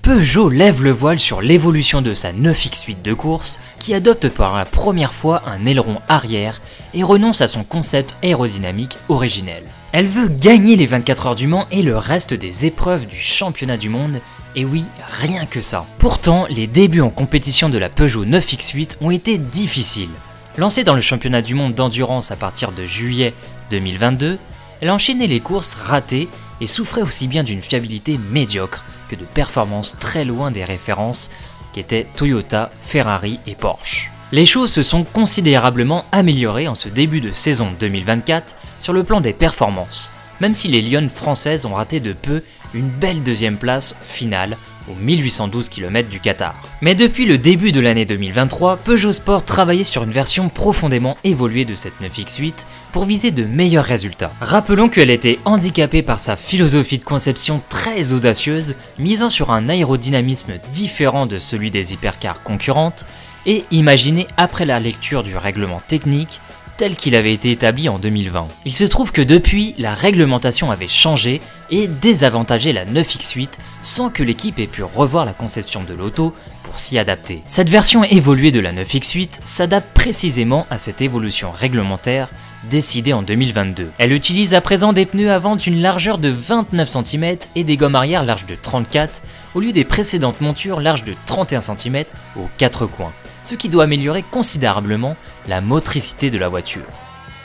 Peugeot lève le voile sur l'évolution de sa 9X8 de course qui adopte pour la première fois un aileron arrière et renonce à son concept aérodynamique originel. Elle veut gagner les 24 heures du Mans et le reste des épreuves du championnat du monde, et oui, rien que ça. Pourtant, les débuts en compétition de la Peugeot 9X8 ont été difficiles. Lancée dans le championnat du monde d'endurance à partir de juillet 2022, elle enchaînait les courses ratées et souffrait aussi bien d'une fiabilité médiocre que de performances très loin des références qui étaient Toyota, Ferrari et Porsche. Les choses se sont considérablement améliorées en ce début de saison 2024 sur le plan des performances, même si les Lyonnes françaises ont raté de peu une belle deuxième place finale aux 1812 km du Qatar. Mais depuis le début de l'année 2023, Peugeot Sport travaillait sur une version profondément évoluée de cette 9X8 pour viser de meilleurs résultats. Rappelons qu'elle était handicapée par sa philosophie de conception très audacieuse, misant sur un aérodynamisme différent de celui des hypercars concurrentes et imaginé après la lecture du règlement technique tel qu'il avait été établi en 2020. Il se trouve que depuis, la réglementation avait changé et désavantagé la 9X8 sans que l'équipe ait pu revoir la conception de l'auto pour s'y adapter. Cette version évoluée de la 9X8 s'adapte précisément à cette évolution réglementaire décidée en 2022. Elle utilise à présent des pneus avant d'une largeur de 29 cm et des gommes arrière larges de 34 au lieu des précédentes montures larges de 31 cm aux 4 coins, ce qui doit améliorer considérablement la motricité de la voiture.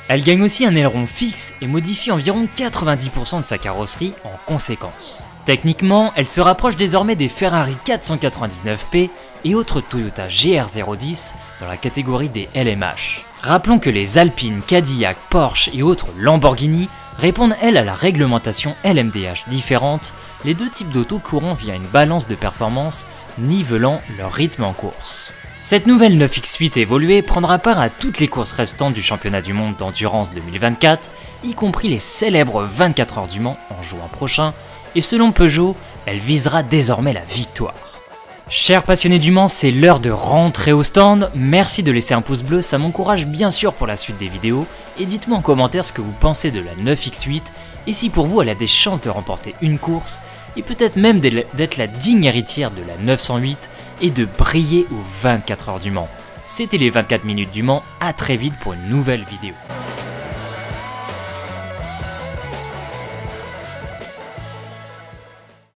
Elle gagne aussi un aileron fixe et modifie environ 90% de sa carrosserie en conséquence. Techniquement, elle se rapproche désormais des Ferrari 499P et autres Toyota GR010 dans la catégorie des LMH. Rappelons que les Alpine, Cadillac, Porsche et autres Lamborghini répondent elles à la réglementation LMDH différente, les deux types d'auto courant via une balance de performance nivelant leur rythme en course. Cette nouvelle 9X8 évoluée prendra part à toutes les courses restantes du championnat du monde d'endurance 2024, y compris les célèbres 24 heures du Mans en juin prochain, et selon Peugeot, elle visera désormais la victoire. Chers passionnés du Mans, c'est l'heure de rentrer au stand. Merci de laisser un pouce bleu, ça m'encourage bien sûr pour la suite des vidéos, et dites-moi en commentaire ce que vous pensez de la 9X8, et si pour vous elle a des chances de remporter une course, et peut-être même d'être la digne héritière de la 908, et de briller aux 24 heures du Mans. C'était les 24 minutes du Mans, à très vite pour une nouvelle vidéo.